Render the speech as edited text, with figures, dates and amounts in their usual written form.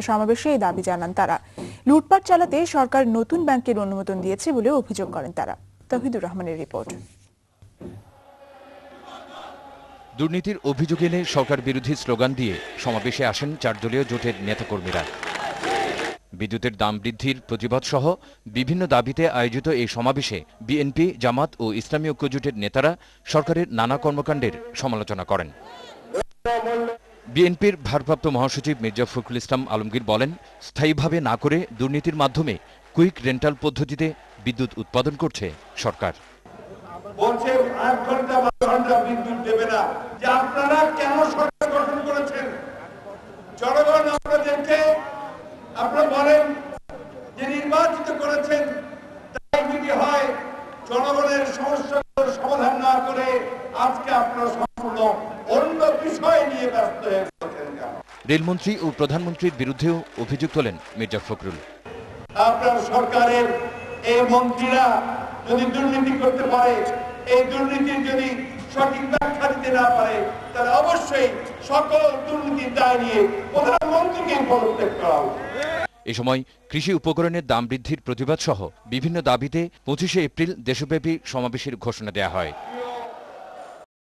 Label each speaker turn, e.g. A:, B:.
A: সমাবেশে এই দাবি জানান তারা। লুটপাট চালাতে সরকার নতুন ব্যাংকের অনুমোদন দিয়েছে বলে অভিযোগ করেন তারা। তৌহিদুর রহমানের রিপোর্ট।
B: দুর্নীতির অভিযোগ এনে সরকার বিরোধী স্লোগান দিয়ে সমাবেশে আসেন 4 দলীয় জোটের নেতাকর্মীরা। বিদ্যুতের দাম বৃদ্ধির প্রতিবাদ সহ বিভিন্ন দাবিতে আয়োজিত এই সমাবেশে বিএনপি, জামাত ও ইসলামী ঐক্যজোটের নেতারা সরকারের নানা কর্মকাণ্ডের সমালোচনা করেন। বিএনপির ভারপ্রাপ্ত মহাসচিব মির্জা ফখরুল ইসলাম আলমগীর বলেন, স্থায়ীভাবে না করে দুর্নীতির মাধ্যমে কুইক রেন্টাল পদ্ধতিতে বিদ্যুৎ উৎপাদন করছে সরকার।
C: বলছে 8 ঘন্টা 12 ঘন্টা বিদ্যুৎ দেবে না। যে আপনারা কেন সরকার গঠন করেছেন? জনগণ আপনাদেরকে আপনারা বলেন যে নির্বাচিত করেছেন, তাই যদি হয় জনগণের সমস্যার সমাধান না করে আজকে আপনারা সম্পূর্ণ অন্য বিষয় নিয়ে ব্যস্ত হয়ে পড়েছেন।
B: রেলমন্ত্রী ও প্রধানমন্ত্রীর বিরুদ্ধেও অভিযোগ তোলেন মির্জা ফখরুল।
C: আপনার সরকারের এই মন্ত্রীরা যদি দুর্নীতি করতে পারে, এই দুর্নীতির যদি সঠিক ব্যাখ্যা দিতে না পারে, তাহলে অবশ্যই সকল দুর্নীতির দায় নিয়ে প্রধানমন্ত্রীকে পদত্যাগ করা হবে।
B: এ সময় কৃষি উপকরণের দাম বৃদ্ধির প্রতিবাদ সহ বিভিন্ন দাবিতে 25শে এপ্রিল দেশব্যাপী সমাবেশের ঘোষণা দেওয়া হয়।